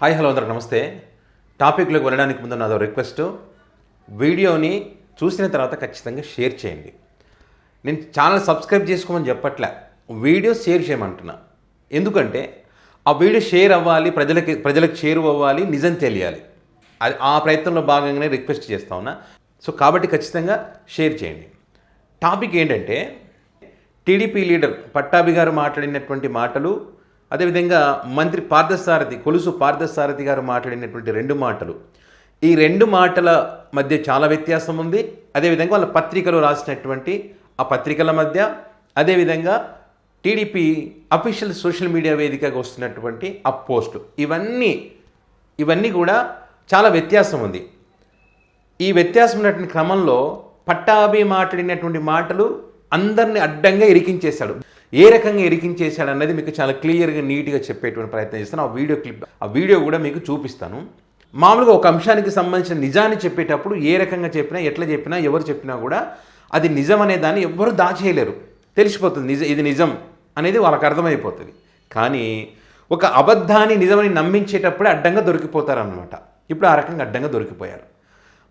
Hi hello అందరూ నమస్తే. టాపిక్లోకి వెళ్ళడానికి ముందు నాదో రిక్వెస్ట్, వీడియోని చూసిన తర్వాత ఖచ్చితంగా షేర్ చేయండి. నేను ఛానల్ సబ్స్క్రైబ్ చేసుకోమని చెప్పట్లే, వీడియో షేర్ చేయమంటున్నా. ఎందుకంటే ఆ వీడియో షేర్ అవ్వాలి, ప్రజలకు చేరువ అవ్వాలి, నిజం తెలియాలి. అది ఆ ప్రయత్నంలో భాగంగానే రిక్వెస్ట్ చేస్తా ఉన్నా. సో కాబట్టి ఖచ్చితంగా షేర్ చేయండి. టాపిక్ ఏంటంటే టీడీపీ లీడర్ పట్టాభి గారు మాట్లాడినటువంటి మాటలు, అదేవిధంగా మంత్రి పార్థసారథి, కొలుసు పార్థసారథి గారు మాట్లాడినటువంటి రెండు మాటలు. ఈ రెండు మాటల మధ్య చాలా వ్యత్యాసం ఉంది. అదేవిధంగా వాళ్ళ పత్రికలు రాసినటువంటి ఆ పత్రికల మధ్య, అదేవిధంగా టీడీపీ అఫీషియల్ సోషల్ మీడియా వేదికగా వస్తున్నటువంటి ఆ పోస్టులు, ఇవన్నీ కూడా చాలా వ్యత్యాసం ఉంది. ఈ వ్యత్యాసం ఉన్నటువంటి క్రమంలో పట్టాభి మాట్లాడినటువంటి మాటలు అందరినీ అడ్డంగా ఇరికించేశాడు. ఏ రకంగా ఇరికించేశాడు అన్నది మీకు చాలా క్లియర్గా నీట్గా చెప్పేటువంటి ప్రయత్నం చేస్తాను. ఆ వీడియో కూడా మీకు చూపిస్తాను. మామూలుగా ఒక అంశానికి సంబంధించిన నిజాన్ని చెప్పేటప్పుడు ఏ రకంగా చెప్పినా, ఎట్లా చెప్పినా, ఎవరు చెప్పినా కూడా అది నిజం అనే దాన్ని ఎవ్వరూ దాచేయలేరు. తెలిసిపోతుంది ఇది నిజం అనేది వాళ్ళకి అర్థమైపోతుంది. కానీ ఒక అబద్ధాన్ని నిజమని నమ్మించేటప్పుడే అడ్డంగా దొరికిపోతారన్నమాట. ఇప్పుడు ఆ రకంగా అడ్డంగా దొరికిపోయారు.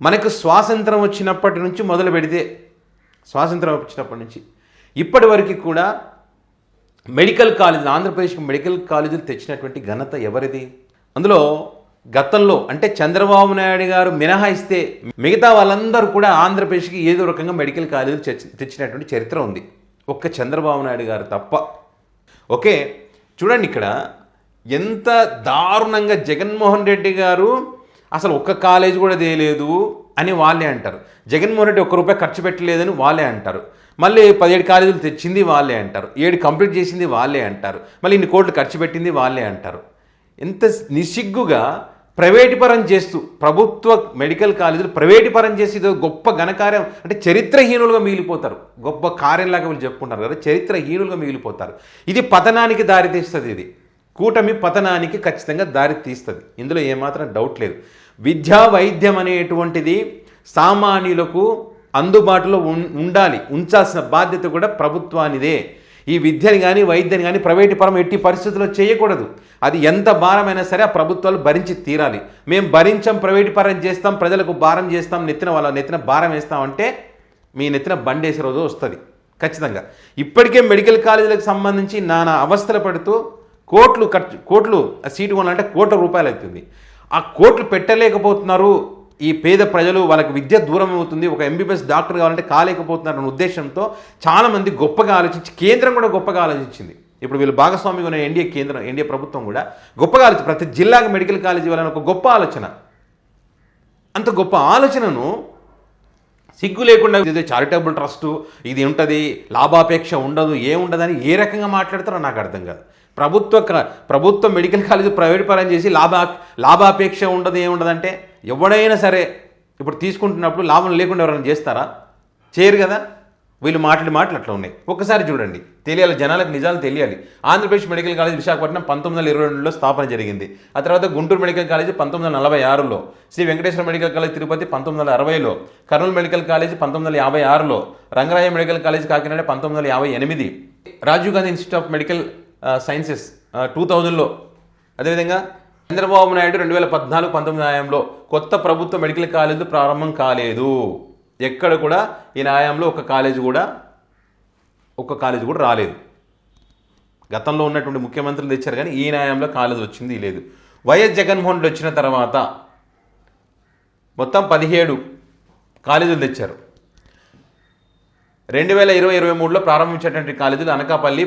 మనకు స్వాతంత్రం వచ్చినప్పటి నుంచి మొదలు పెడితే, స్వాతంత్రం వచ్చినప్పటి నుంచి ఇప్పటి వరకు కూడా మెడికల్ కాలేజీలు, ఆంధ్రప్రదేశ్కి మెడికల్ కాలేజీలు తెచ్చినటువంటి ఘనత ఎవరిది? అందులో గతంలో అంటే చంద్రబాబు నాయుడు గారు మినహాయిస్తే మిగతా వాళ్ళందరూ కూడా ఆంధ్రప్రదేశ్కి ఏదో రకంగా మెడికల్ కాలేజీలు తెచ్చినటువంటి చరిత్ర ఉంది, ఒక్క చంద్రబాబు నాయుడు గారు తప్ప. ఓకే, చూడండి ఇక్కడ ఎంత దారుణంగా జగన్మోహన్ రెడ్డి గారు అసలు ఒక్క కాలేజ్ కూడా తేలేదు అని వాళ్ళే అంటారు. జగన్మోహన్ రెడ్డి ఒక్క రూపాయి ఖర్చు పెట్టలేదని వాళ్ళే అంటారు. మళ్ళీ 17 కాలేజీలు తెచ్చింది వాళ్ళే అంటారు. 7 కంప్లీట్ చేసింది వాళ్ళే అంటారు. మళ్ళీ ఇన్ని కోట్లు ఖర్చు పెట్టింది వాళ్ళే అంటారు. ఎంత నిస్సిగ్గుగా ప్రైవేటీపరం చేస్తూ, ప్రభుత్వ మెడికల్ కాలేజీలు ప్రైవేటీపరం చేసి ఇదో గొప్ప ఘనకార్యం అంటే చరిత్రహీనులుగా మిగిలిపోతారు. గొప్ప కార్యంలాగా వీళ్ళు చెప్పుకుంటారు కదా, చరిత్రహీనులుగా మిగిలిపోతారు. ఇది పతనానికి దారితీస్తుంది. ఇది కూటమి పతనానికి ఖచ్చితంగా దారి తీస్తుంది. ఇందులో ఏమాత్రం డౌట్ లేదు. విద్యా వైద్యం అనేటువంటిది సామాన్యులకు అందుబాటులో ఉంచాల్సిన బాధ్యత కూడా ప్రభుత్వానిదే. ఈ విద్యని కానీ వైద్యాన్ని కానీ ప్రైవేటు పరం ఎట్టి పరిస్థితుల్లో చేయకూడదు. అది ఎంత భారమైనా సరే ఆ ప్రభుత్వాలు భరించి తీరాలి. మేము భరించాం, ప్రైవేటు పరం చేస్తాం, ప్రజలకు భారం చేస్తాం, వాళ్ళ నెత్తిన భారం వేస్తామంటే మీ నెత్తిన బండేసే రోజు వస్తుంది ఖచ్చితంగా. ఇప్పటికే మెడికల్ కాలేజీలకు సంబంధించి నానా అవస్థలు పడుతూ కోట్లు సీటు కొనాలంటే కోట్ల రూపాయలు అవుతుంది. ఆ కోట్లు పెట్టలేకపోతున్నారు ఈ పేద ప్రజలు, వాళ్ళకి విద్య దూరం అవుతుంది, ఒక ఎంబీబీఎస్ డాక్టర్ కావాలంటే కాలేకపోతున్నారు అనే ఉద్దేశంతో చాలామంది గొప్పగా ఆలోచించి, కేంద్రం కూడా గొప్పగా ఆలోచించింది. ఇప్పుడు వీళ్ళు భాగస్వామిగా ఉన్న ఎన్డీఏ ప్రభుత్వం కూడా గొప్పగా ఆలోచించి ప్రతి జిల్లాకి మెడికల్ కాలేజ్ ఇవ్వాలని ఒక గొప్ప ఆలోచన. అంత గొప్ప ఆలోచనను సిగ్గు లేకుండా ఇది చారిటబుల్ ట్రస్టు, ఇది ఉంటుంది, లాభాపేక్ష ఉండదు, ఏముండదని ఏ రకంగా మాట్లాడతారో నాకు అర్థం కాదు. ప్రభుత్వ మెడికల్ కాలేజ్ ప్రైవేట్ పరం చేసి లాభాపేక్ష ఉండదు, ఏముండదంటే ఎవడైనా సరే ఇప్పుడు తీసుకుంటున్నప్పుడు లాభం లేకుండా ఎవరైనా చేస్తారా? చేయరు కదా. వీళ్ళు మాటలు అట్లా ఉన్నాయి. ఒకసారి చూడండి, తెలియాలి, జనాలకు నిజాలు తెలియాలి. ఆంధ్రప్రదేశ్ మెడికల్ కాలేజ్ విశాఖపట్నం 1922లో స్థాపన జరిగింది. ఆ తర్వాత గుంటూరు మెడికల్ కాలేజ్ 1946లో, శ్రీ వెంకటేశ్వర మెడికల్ కాలేజ్ తిరుపతి 1960లో, కర్నూలు మెడికల్ కాలేజ్ 1956లో, Rangaraya medical college Kakinada 1958, Rajiv Gandhi institute of medical sciences 2000లో, అదేవిధంగా చంద్రబాబు నాయుడు 2014-19 హయాంలో కొత్త ప్రభుత్వ మెడికల్ కాలేజీలు ప్రారంభం కాలేదు. ఎక్కడ కూడా ఈ న్యాయంలో ఒక కాలేజ్ కూడా రాలేదు. గతంలో ఉన్నటువంటి ముఖ్యమంత్రులు తెచ్చారు కానీ ఈ న్యాయంలో కాలేజ్ వచ్చింది లేదు. వైఎస్ జగన్మోహన్ రెడ్డి వచ్చిన తర్వాత మొత్తం 17 కాలేజీలు తెచ్చారు. 2020-23లో ప్రారంభించేటువంటి కాలేజీలు అనకాపల్లి,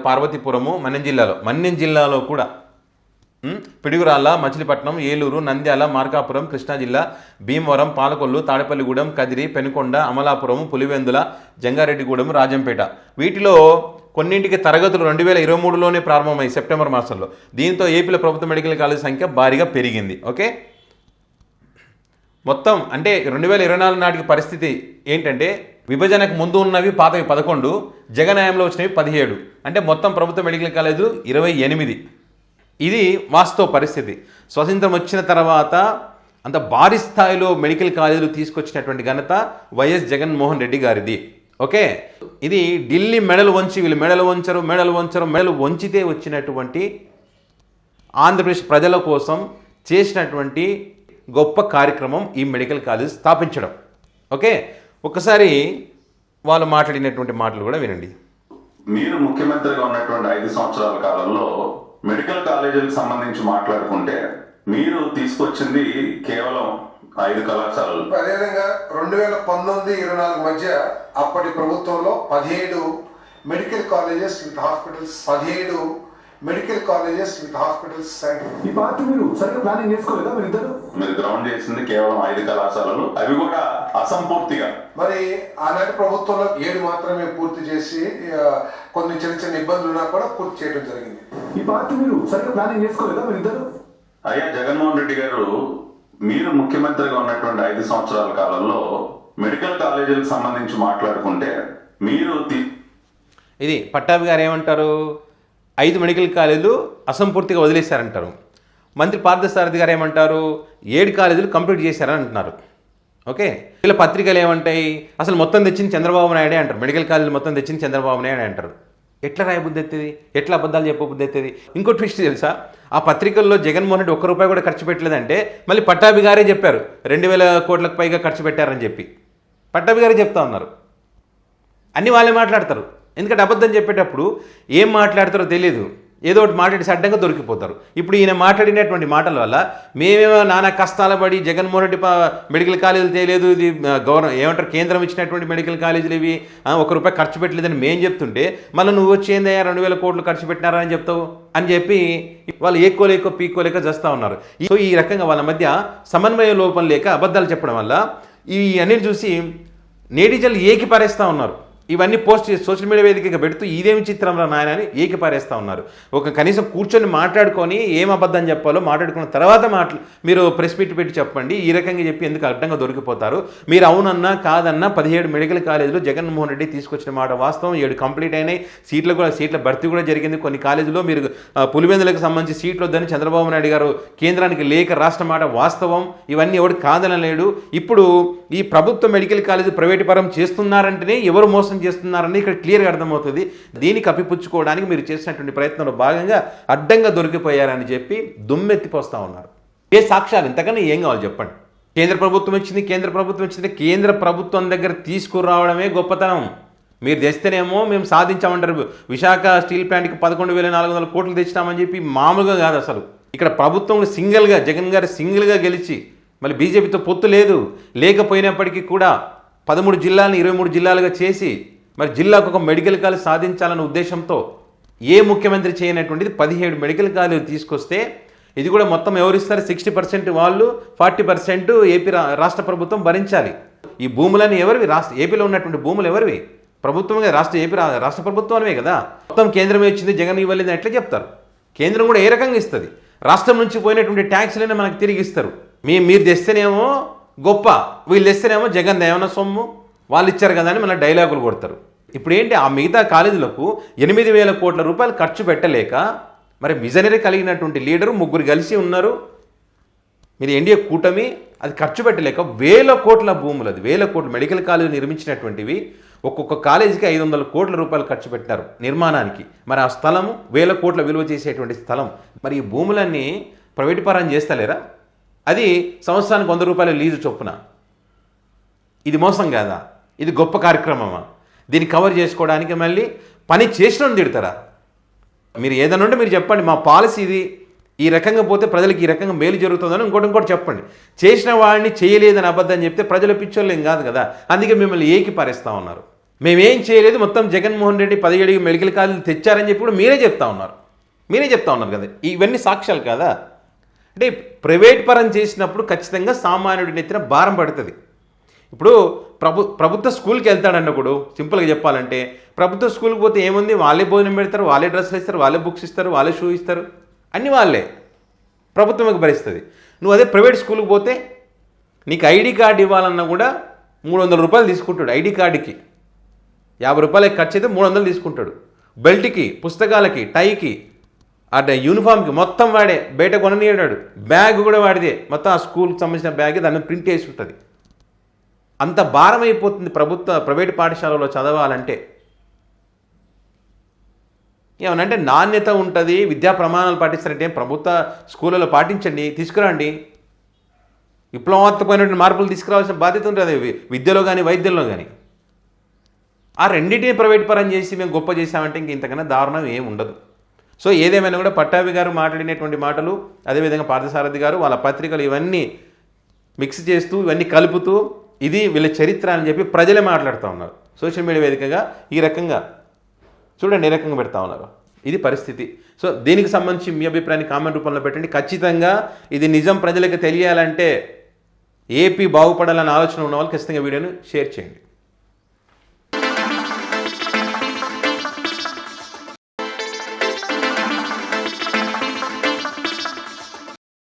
పార్వతీపురము, మన్యం జిల్లాలో కూడా పిడుగురాళ్ళ, మచిలీపట్నం, ఏలూరు, నంద్యాల, మార్కాపురం, కృష్ణా జిల్లా, భీమవరం, పాలకొల్లు, తాడేపల్లిగూడెం, కదిరి, పెనుకొండ, అమలాపురం, పులివెందుల, జంగారెడ్డిగూడెం, రాజంపేట. వీటిలో కొన్నింటికి తరగతులు 2023లోనే ప్రారంభమై సెప్టెంబర్ మాసంలో. దీంతో ఏపీలో ప్రభుత్వ మెడికల్ కాలేజ్ సంఖ్య భారీగా పెరిగింది. ఓకే, మొత్తం అంటే 2024 నాటికి పరిస్థితి ఏంటంటే విభజనకు ముందు ఉన్నవి పాతవి 11, జగన్హయాంలో వచ్చినవి 17, అంటే మొత్తం ప్రభుత్వ మెడికల్ కాలేజీలు 28. ఇది వాస్తవ పరిస్థితి. స్వతంత్రం వచ్చిన తర్వాత అంత భారీ స్థాయిలో మెడికల్ కాలేజీలు తీసుకొచ్చినటువంటి ఘనత వైఎస్ జగన్మోహన్ రెడ్డి గారిది. ఓకే, ఇది ఢిల్లీ మెడలు వంచి, వీళ్ళు మెడలు వంచితే వచ్చినటువంటి ఆంధ్రప్రదేశ్ ప్రజల కోసం చేసినటువంటి గొప్ప కార్యక్రమం ఈ మెడికల్ కాలేజ్ స్థాపించడం. ఓకే, ఒకసారి వాళ్ళు మాట్లాడినటువంటి మాటలు కూడా వినండి. మీరు ముఖ్యమంత్రిగా ఉన్నటువంటి 5 సంవత్సరాల కాలంలో మెడికల్ కాలేజీలకు సంబంధించి మాట్లాడుకుంటే మీరు తీసుకొచ్చింది కేవలం 5 కళాశాలలు. అదేవిధంగా 2019-24 మధ్య అప్పటి ప్రభుత్వంలో 17 medical colleges with hospitals 17 medical colleges with hospitals. ఈ పార్టీ మీరు సరిగ్గా ప్లానింగ్ చేసుకోలేదా? మీరు గ్రౌండ్ చేసింది కేవలం 5 కళాశాలలు, అవి కూడా అసంపూర్తిగా. మరి ఆనాటి ప్రభుత్వంలో 7 మాత్రమే పూర్తి చేసి కొన్ని చిన్న చిన్న ఇబ్బందులు ఉన్నా కూడా పూర్తి చేయడం జరిగింది. ఈ పార్టీ మీరు సరిగ్గా ప్లానింగ్ చేసుకోలేదా? అయ్యా జగన్మోహన్ రెడ్డి గారు, మీరు ముఖ్యమంత్రిగా ఉన్నటువంటి 5 సంవత్సరాల కాలంలో మెడికల్ కాలేజీలకు సంబంధించి మాట్లాడుకుంటే మీరు ఇది పట్టాభి గారు ఏమంటారు, 5 మెడికల్ కాలేజీలు అసంపూర్తిగా వదిలేశారంటారు. మంత్రి పార్థసారథి గారు ఏమంటారు, 7 కాలేజీలు కంప్లీట్ చేశారని అంటున్నారు. ఓకే, వీళ్ళ పత్రికలు ఏమంటాయి, అసలు మొత్తం తెచ్చింది చంద్రబాబు నాయుడే అంటారు. మెడికల్ కాలేజీలు మొత్తం తెచ్చింది చంద్రబాబు నాయుడే అంటారు. ఎట్లా రాయబుద్ధి ఎత్తేది, ఎట్లా అబద్ధాలు చెప్పబుద్ధి ఎత్తేది? ఇంకో ట్విస్ట్ తెలుసా, ఆ పత్రికల్లో జగన్మోహన్ రెడ్డి ₹1 కూడా ఖర్చు పెట్టలేదంటే మళ్ళీ పట్టాభి గారే చెప్పారు 2000 కోట్లకు పైగా ఖర్చు పెట్టారని చెప్పి పట్టాభి గారే చెప్తా ఉన్నారు. అన్నీ వాళ్ళే మాట్లాడతారు. ఎందుకంటే అబద్ధం చెప్పేటప్పుడు ఏం మాట్లాడతారో తెలియదు, ఏదో ఒకటి మాట్లాడి అడ్డంగా దొరికిపోతారు. ఇప్పుడు ఈయన మాట్లాడినటువంటి మాటల వల్ల మేమేమో నానా కష్టాల పడి జగన్మోహన్ రెడ్డి మెడికల్ కాలేజీలు తెలియదు, ఇది ఏమంటారు కేంద్రం ఇచ్చినటువంటి మెడికల్ కాలేజీలు ఇవి, ₹1 ఖర్చు పెట్టలేదని మేము చెప్తుంటే మళ్ళీ నువ్వు వచ్చేందయ్యా 2000 కోట్లు ఖర్చు పెట్టినారా అని చెప్తావు అని చెప్పి వాళ్ళు ఏకోలేకో పీకోలేక చేస్తూ ఉన్నారు. సో ఈ రకంగా వాళ్ళ మధ్య సమన్వయ లోపం లేక అబద్ధాలు చెప్పడం వల్ల ఈ అన్ని చూసి నేటిజన్లు ఏకిపారేస్తూ ఉన్నారు. ఇవన్నీ పోస్ట్ చేసి సోషల్ మీడియా వేదికగా పెడుతూ ఇదేమి చిత్రంలో నాయన అని ఏకిపారేస్తూ ఉన్నారు. ఒక కనీసం కూర్చొని మాట్లాడుకొని ఏం అబద్ధం చెప్పాలో మాట్లాడుకున్న తర్వాత మీరు ప్రెస్ మీట్ పెట్టి చెప్పండి. ఈ రకంగా చెప్పి ఎందుకు అడ్డంగా దొరికిపోతారు? మీరు అవునన్నా కాదన్నా 17 మెడికల్ కాలేజీలు జగన్మోహన్ రెడ్డి తీసుకొచ్చిన మాట వాస్తవం. 7 కంప్లీట్ అయినాయి. సీట్ల భర్తీ కూడా జరిగింది. కొన్ని కాలేజీలో మీరు పులివెందులకు సంబంధించి సీట్లు వద్దని చంద్రబాబు నాయుడు గారు కేంద్రానికి లేఖ రాష్ట్ర మాట వాస్తవం. ఇవన్నీ ఎవడు కాదనలేడు. ఇప్పుడు ఈ ప్రభుత్వ మెడికల్ కాలేజీ ప్రైవేటు పరం చేస్తున్నారంటేనే ఎవరు మోసం చేస్తున్నారని ఇక్కడ క్లియర్గా అర్థమవుతుంది. దీన్ని కప్పిపుచ్చుకోవడానికి మీరు చేసినటువంటి ప్రయత్నంలో భాగంగా అడ్డంగా దొరికిపోయారని చెప్పి దుమ్మెత్తిపోస్తా ఉన్నారు. ఏ సాక్ష్యాలు ఇంతకన్నా ఏం కావాలి చెప్పండి? కేంద్ర ప్రభుత్వం ఇచ్చింది, కేంద్ర ప్రభుత్వం దగ్గర తీసుకురావడమే గొప్పతనం. మీరు తెస్తేనేమో మేము సాధించామంటారు. విశాఖ స్టీల్ ప్లాంట్కి 11,400 కోట్లు తెచ్చినామని చెప్పి మామూలుగా కాదు. అసలు ఇక్కడ ప్రభుత్వం సింగిల్గా జగన్ గారు సింగిల్గా గెలిచి మళ్ళీ బీజేపీతో పొత్తు లేకపోయినప్పటికీ కూడా 13 జిల్లాలను 23 జిల్లాలుగా చేసి మరి జిల్లాకు ఒక మెడికల్ కాలేజ్ సాధించాలన్న ఉద్దేశంతో ఏ ముఖ్యమంత్రి చేయనటువంటిది 17 మెడికల్ కాలేజ్ తీసుకొస్తే ఇది కూడా మొత్తం ఎవరిస్తారు? 60% వాళ్ళు, 40% ఏపీ రాష్ట్ర ప్రభుత్వం భరించాలి. ఈ భూములని ఎవరివి? ఏపీలో ఉన్నటువంటి భూములు ఎవరివి? ప్రభుత్వమే, రాష్ట్ర ప్రభుత్వమే కదా. మొత్తం కేంద్రమే ఇచ్చింది, జగన్ ఇవ్వలేదని ఎట్లా చెప్తారు? కేంద్రం కూడా ఏ రకంగా ఇస్తుంది? రాష్ట్రం నుంచి పోయినటువంటి ట్యాక్స్లనే మనకు తిరిగి ఇస్తారు. మీరు తెస్తేనేమో గొప్ప, వీళ్ళు తెస్తేనేమో జగన్ ఏమన్నా సొమ్ము వాళ్ళు ఇచ్చారు కదా అని మన డైలాగులు కొడతారు. ఇప్పుడు ఏంటి, ఆ మిగతా కాలేజీలకు 8,000 కోట్ల రూపాయలు ఖర్చు పెట్టలేక మరి విజనరీ కలిగినటువంటి లీడరు 3 కలిసి ఉన్నారు. మీరు ఎన్డీఏ కూటమి, అది ఖర్చు పెట్టలేక 1,000 కోట్ల భూములు, అది 1,000 కోట్లు మెడికల్ కాలేజీ నిర్మించినటువంటివి ఒక్కొక్క కాలేజీకి 500 కోట్ల రూపాయలు ఖర్చు పెట్టారు నిర్మాణానికి. మరి ఆ స్థలము 1,000 కోట్ల విలువ చేసేటువంటి స్థలం. మరి ఈ భూములన్నీ ప్రైవేటు పరం చేస్తలేరా? అది సంవత్సరానికి ₹100 లీజు చొప్పున. ఇది మోసం కాదా? ఇది గొప్ప కార్యక్రమమా? దీన్ని కవర్ చేసుకోవడానికి మళ్ళీ పని చేసిన తిడతారా? మీరు ఏదైనా ఉంటే మీరు చెప్పండి, మా పాలసీ ఇది, ఈ రకంగా పోతే ప్రజలకు ఈ రకంగా మేలు జరుగుతుందని ఇంకోటి చెప్పండి. చేసిన వాడిని చేయలేదని అబద్ధం చెప్తే ప్రజల పిచ్చోళ్ళు ఏం కాదు కదా. అందుకే మిమ్మల్ని ఏకిపారేస్తూ ఉన్నారు. మేమేం చేయలేదు, మొత్తం జగన్మోహన్ రెడ్డి 17 మెడికల్ కాలేజీలు తెచ్చారని చెప్పి కూడా మీరే చెప్తా ఉన్నారు కదా. ఇవన్నీ సాక్ష్యాలు కదా. అంటే ప్రైవేట్ పరం చేసినప్పుడు ఖచ్చితంగా సామాన్యుడి నెత్తిన భారం పడుతుంది. ఇప్పుడు ప్రభుత్వ స్కూల్కి వెళ్తాడన్నప్పుడు సింపుల్గా చెప్పాలంటే ప్రభుత్వ స్కూల్కి పోతే ఏముంది, వాళ్ళే భోజనం పెడతారు, వాళ్ళే డ్రెస్సులు ఇస్తారు, వాళ్ళే బుక్స్ ఇస్తారు, వాళ్ళే షూ ఇస్తారు, అన్నీ వాళ్ళే, ప్రభుత్వమే భరిస్తుంది. నువ్వు అదే ప్రైవేట్ స్కూల్కి పోతే నీకు ఐడి కార్డు ఇవ్వాలన్నా కూడా ₹300 తీసుకుంటాడు. ఐడి కార్డుకి ₹50 ఖర్చు అయితే 300 తీసుకుంటాడు. బెల్ట్కి, పుస్తకాలకి, టైకి, అటు యూనిఫామ్కి మొత్తం వాడే, బయట కొననీయడాడు. బ్యాగ్ కూడా వాడిదే, మొత్తం ఆ స్కూల్కి సంబంధించిన బ్యాగ్ దాన్ని ప్రింట్ వేసి ఉంటుంది. అంత భారం అయిపోతుంది ప్రైవేట్ పాఠశాలలో చదవాలంటే. ఏమనంటే నాణ్యత ఉంటుంది, విద్యా ప్రమాణాలు పాటిస్తారంటే ప్రభుత్వ స్కూళ్ళలో పాటించండి, తీసుకురండి. విప్లవాత్మకమైనటువంటి మార్పులు తీసుకురావాల్సిన బాధ్యత ఉంటుంది విద్యలో కానీ వైద్యంలో కానీ. ఆ రెండింటిని ప్రైవేట్ పరం చేసి మేము గొప్ప చేసామంటే ఇంక ఇంతకన్నా దారుణం ఏం ఉండదు. సో ఏదేమైనా కూడా పట్టాభి గారు మాట్లాడినటువంటి మాటలు, అదేవిధంగా పార్థసారథి గారు వాళ్ళ పత్రికలు ఇవన్నీ మిక్స్ చేస్తూ ఇవన్నీ కలుపుతూ ఇది వీళ్ళ చరిత్ర అని చెప్పి ప్రజలే మాట్లాడుతూ ఉన్నారు. సోషల్ మీడియా వేదికగా ఈ రకంగా చూడండి, ఏ రకంగా పెడతా ఉన్నారు. ఇది పరిస్థితి. సో దీనికి సంబంధించి మీ అభిప్రాయాన్ని కామెంట్ రూపంలో పెట్టండి. ఖచ్చితంగా ఇది నిజం ప్రజలకు తెలియాలంటే, ఏపీ బాగుపడాలన్న ఆలోచన ఉన్న వాళ్ళు ఖచ్చితంగా వీడియోని షేర్ చేయండి.